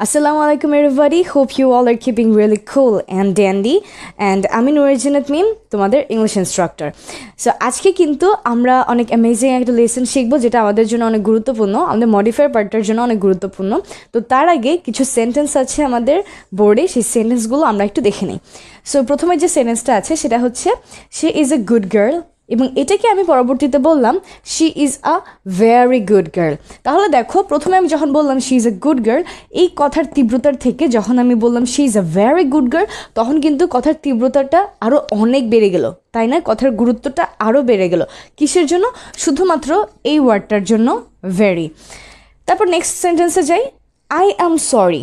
Assalamu alaikum everybody. Hope you all are keeping really cool and dandy. And আমি নুরজানাত মিম তোমাদের English instructor. So আজকে কিন্তু আমরা অনেক অ্যামেজিং একটা লেসন শিখবো যেটা আমাদের জন্য অনেক গুরুত্বপূর্ণ, আমাদের মডিফায়ার পার্টটার জন্য অনেক গুরুত্বপূর্ণ। তো তার আগে কিছু সেন্টেন্স আছে আমাদের বোর্ডে, সেই সেন্টেন্সগুলো আমরা একটু দেখে নিই। সো প্রথমে যে সেন্টেন্সটা আছে সেটা হচ্ছে she is a good girl, এবং এটাকে আমি পরবর্তীতে বললাম she is a very good girl. তাহলে দেখো, প্রথমে আমি যখন বললাম she is a good girl, এই কথার তীব্রতার থেকে যখন আমি বললাম she is a very good girl, তখন কিন্তু কথার তীব্রতাটা আরও অনেক বেড়ে গেল, তাই না? কথার গুরুত্বটা আরও বেড়ে গেল। কিসের জন্য? শুধুমাত্র এই ওয়ার্ডটার জন্য, ভেরি। তারপর নেক্সট সেন্টেন্সে যাই, I am sorry.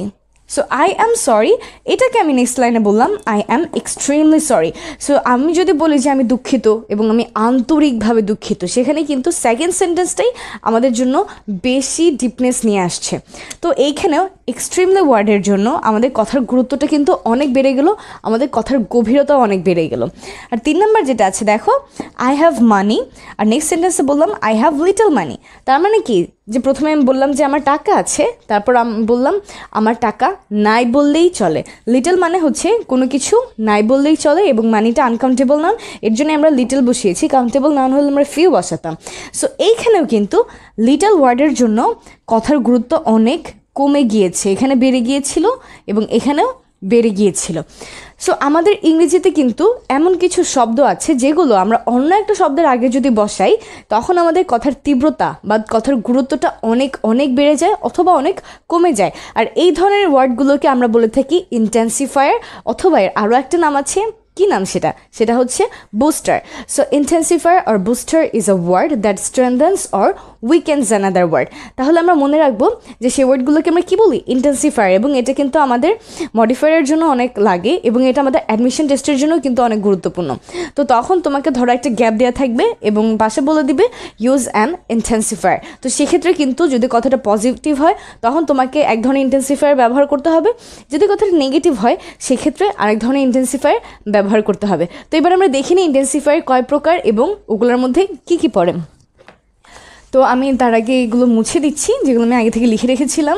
So I am sorry, এটাকে আমি নেক্সট লাইনে বললাম I am extremely sorry. So আমি যদি বলি যে আমি দুঃখিত এবং আমি আন্তরিকভাবে দুঃখিত, সেখানে কিন্তু সেকেন্ড সেন্টেন্সটাই আমাদের জন্য বেশি ডিপনেস নিয়ে আসছে। তো এইখানেও এক্সট্রিমলি ওয়ার্ডের জন্য আমাদের কথার গুরুত্বটা কিন্তু অনেক বেড়ে গেল, আমাদের কথার গভীরতাও অনেক বেড়ে গেল। আর 3 নম্বর যেটা আছে দেখো, আই হ্যাভ মানি, আর নেক্সট সেন্টেন্সে বললাম আই হ্যাভ লিটল মানি। তার মানে কি, যে প্রথমে আমি বললাম যে আমার টাকা আছে, তারপর আমি বললাম আমার টাকা নাই বললেই চলে। লিটল মানে হচ্ছে কোনো কিছু নাই বললেই চলে, এবং মানিটা আনকাউন্টেবল নাউন, এর জন্য আমরা লিটল বসিয়েছি। কাউন্টেবল নাউন হলে আমরা ফিউ বসাতাম। সো এইখানেও কিন্তু লিটল ওয়ার্ডের জন্য কথার গুরুত্ব অনেক কমে গিয়েছে, এখানে বেড়ে গিয়েছিল এবং এখানেও বেড়ে গিয়েছিল। সো আমাদের ইংরেজিতে কিন্তু এমন কিছু শব্দ আছে যেগুলো আমরা অন্য একটা শব্দের আগে যদি বসাই, তখন আমাদের কথার তীব্রতা বা কথার গুরুত্বটা অনেক অনেক বেড়ে যায় অথবা অনেক কমে যায়। আর এই ধরনের ওয়ার্ডগুলোকে আমরা বলে থাকি ইন্টেন্সিফায়ার, অথবা এর আরও একটা নাম আছে। কি নাম সেটা? সেটা হচ্ছে booster. So intensifier or booster is a word that strengthens or weakens another word. তাহলে আমরা মনে রাখবো যে সেই ওয়ার্ডগুলোকে আমরা কী বলি? ইন্টেন্সিফায়ার। এবং এটা কিন্তু আমাদের মডিফায়ারের জন্য অনেক লাগে, এবং এটা আমাদের অ্যাডমিশন টেস্টের জন্য কিন্তু অনেক গুরুত্বপূর্ণ। তো তখন তোমাকে ধরো একটা গ্যাপ দেওয়া থাকবে এবং পাশে বলে দিবে ইউজ অ্যান ইন্টেন্সিফায়ার। তো সেক্ষেত্রে কিন্তু যদি কথাটা পজিটিভ হয় তখন তোমাকে এক ধরনের ইন্টেন্সিফায়ার ব্যবহার করতে হবে, যদি কথাটা নেগেটিভ হয় সেক্ষেত্রে আরেক ধরনের ইন্টেন্সিফায়ার ব্যবহার করতে হবে। তো এবার আমরা দেখি নিই ইন্টেন্সিফায়ার কয় প্রকার এবং ওগুলোর মধ্যে কী কী পড়ে। তো আমি তার আগে এগুলো মুছে দিচ্ছি যেগুলো আমি আগে থেকে লিখে রেখেছিলাম।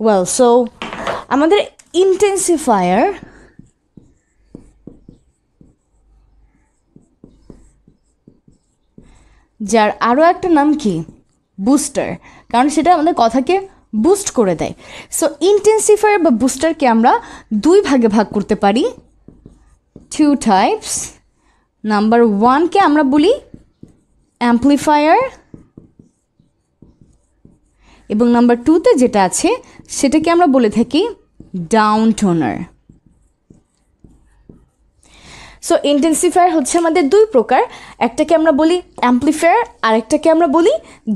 ওয়েল, সো আমাদের ইন্টেন্সিফায়ার যার আরও একটা নাম কি? বুস্টার, কারণ সেটা আমাদের কথাকে বুস্ট করে দেয়। সো ইন্টেন্সিফায়ার বা বুস্টারকে আমরা দুই ভাগে ভাগ করতে পারি, 2 টাইপস। নাম্বার 1কে আমরা বলি অ্যাম্প্লিফায়ার, এবং নাম্বার 2তে যেটা আছে সেটাকে আমরা বলে থাকি ডাউন টোনার। সো ইন্টেন্সিফায়ার হচ্ছে আমাদের দুই প্রকার, একটাকে আমরা বলি অ্যাম্প্লিফায়ার আর একটাকে আমরা বলি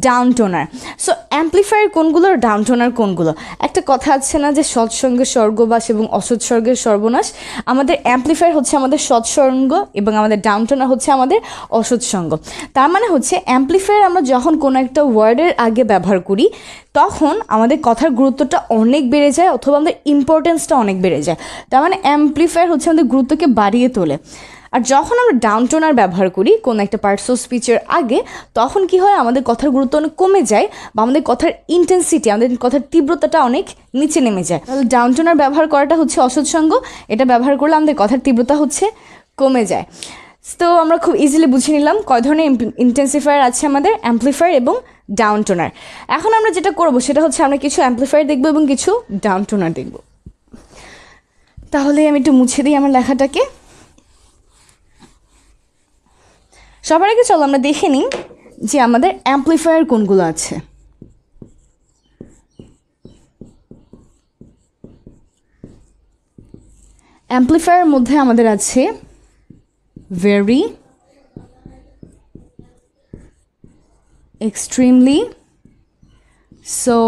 ডাউন টোনার। সো অ্যাম্প্লিফায়ার কোনগুলো আর ডাউন টোনার কোনগুলো? একটা কথা আছে না যে সৎসঙ্গের স্বর্গবাস এবং অসৎসর্গের সর্বনাশ। আমাদের অ্যাম্প্লিফায়ার হচ্ছে আমাদের সৎসঙ্গ এবং আমাদের ডাউন টোনার হচ্ছে আমাদের অসৎসঙ্গ। তার মানে হচ্ছে অ্যাম্প্লিফায়ার আমরা যখন কোনো একটা ওয়ার্ডের আগে ব্যবহার করি তখন আমাদের কথার গুরুত্বটা অনেক বেড়ে যায়, অথবা আমাদের ইম্পর্টেন্সটা অনেক বেড়ে যায়। তার মানে অ্যাম্প্লিফায়ার হচ্ছে আমাদের গুরুত্বকে বাড়িয়ে তোলে। আর যখন আমরা ডাউন টোনার ব্যবহার করি কোনো একটা পার্টস অফ স্পিচের আগে, তখন কি হয়? আমাদের কথার গুরুত্ব অনেক কমে যায়, বা আমাদের কথার ইন্টেন্সিটি, আমাদের কথার তীব্রতাটা অনেক নিচে নেমে যায়। তাহলে ডাউন টোনার ব্যবহার করাটা হচ্ছে অসৎসঙ্গ, এটা ব্যবহার করলে আমাদের কথার তীব্রতা হচ্ছে কমে যায়। তো আমরা খুব ইজিলি বুঝে নিলাম কয় ধরনের ইন্টেন্সিফায়ার আছে আমাদের, অ্যাম্প্লিফায়ার এবং ডাউন টোনার। এখন আমরা যেটা করব সেটা হচ্ছে আমরা কিছু অ্যাম্প্লিফায়ার দেখব এবং কিছু ডাউন টোনার দেখব। তাহলে আমি একটু মুছে দিই আমার লেখাটাকে। সবার আগে চলো আমরা দেখে নিই যে আমাদের অ্যাম্প্লিফায়ার কোনগুলো আছে। অ্যাম্প্লিফায়ার মধ্যে আমাদের আছে very, extremely, so,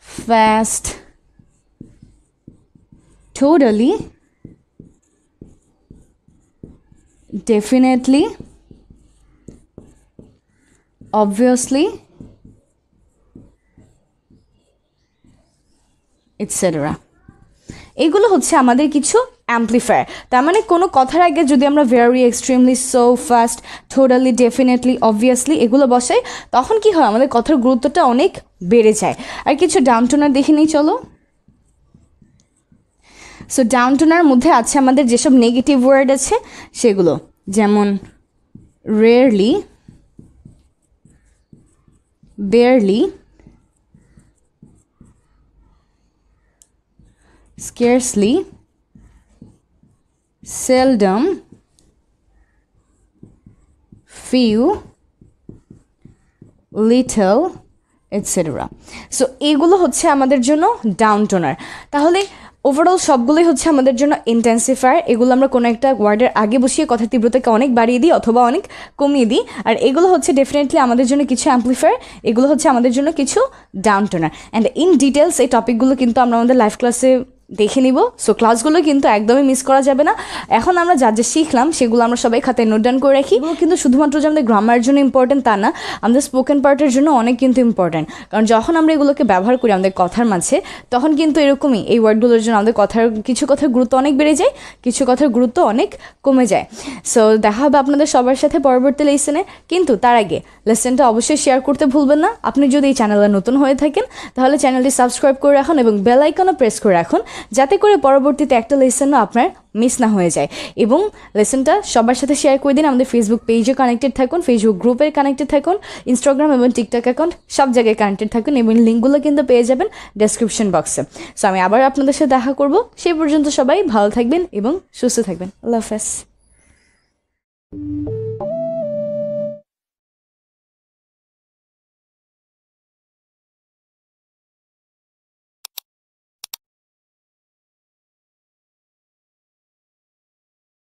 fast, totally, definitely, obviously, etc. এগুলো হচ্ছে আমাদের কিছু অ্যাম্পলিফায়ার। তার মানে কোনো কথার আগে যদি আমরা very, extremely, so, fast, totally, definitely, obviously এগুলো বসাই, তখন কি হয়, আমাদের কথার গুরুত্বটা অনেক বেড়ে যায়। আর কিছু ডাউন টোনার দেখে নিই চলো। সো ডাউন টোনার মধ্যে আছে আমাদের যেসব নেগেটিভ ওয়ার্ড আছে সেগুলো, যেমন rarely, barely, scarcely, seldom, few, little, etc. So এইগুলো হচ্ছে আমাদের জন্য ডাউন টোনার। তাহলে ওভারঅল সবগুলোই হচ্ছে আমাদের জন্য ইন্টেন্সিফায়ার। এগুলো আমরা কোনো একটা ওয়ার্ডের আগে বসিয়ে কথার তীব্রতাকে অনেক বাড়িয়ে দিই অথবা অনেক কমিয়ে দিই। আর এগুলো হচ্ছে ডেফিনেটলি আমাদের জন্য কিছু অ্যাম্পলিফায়ার, এগুলো হচ্ছে আমাদের জন্য কিছু down toner. And in details এই টপিকগুলো কিন্তু আমরা আমাদের লাইভ ক্লাসে দেখে নিব। সো ক্লাসগুলো কিন্তু একদমই মিস করা যাবে না। এখন আমরা যা যা শিখলাম সেগুলো আমরা সবাই খাতায় নোট ডাউন করে রাখি। এগুলো কিন্তু শুধুমাত্র যে আমাদের গ্রামারের জন্য ইম্পর্টেন্ট তা না, আমাদের স্পোকেন পার্টের জন্য অনেক কিন্তু ইম্পর্টেন্ট। কারণ যখন আমরা এগুলোকে ব্যবহার করি আমাদের কথার মাঝে, তখন কিন্তু এরকমই এই ওয়ার্ডগুলোর জন্য আমাদের কিছু কথার গুরুত্ব অনেক বেড়ে যায়, কিছু কথার গুরুত্ব অনেক কমে যায়। সো দেখা হবে আপনাদের সবার সাথে পরবর্তী লেসনে। কিন্তু তার আগে লেসনটা অবশ্যই শেয়ার করতে ভুলবেন না। আপনি যদি এই চ্যানেলে নতুন হয়ে থাকেন তাহলে চ্যানেলটি সাবস্ক্রাইব করে রাখুন এবং বেল আইকনও প্রেস করে রাখুন, যাতে করে পরবর্তীতে একটা লেসনও আপনার মিস না হয়ে যায়। এবং লেসনটা সবার সাথে শেয়ার করে দিন। আমাদের ফেসবুক পেজে কানেক্টেড থাকুন, ফেসবুক গ্রুপে কানেক্টেড থাকুন, ইনস্টাগ্রাম এবং টিকটক অ্যাকাউন্ট সব জায়গায় কানেক্টেড থাকুন এবং লিঙ্কগুলো কিন্তু পেয়ে যাবেন ডেসক্রিপশন বক্সে। সো আমি আবার আপনাদের সাথে দেখা করব। সেই পর্যন্ত সবাই ভালো থাকবেন এবং সুস্থ থাকবেন। আল্লাহ হাফেজ।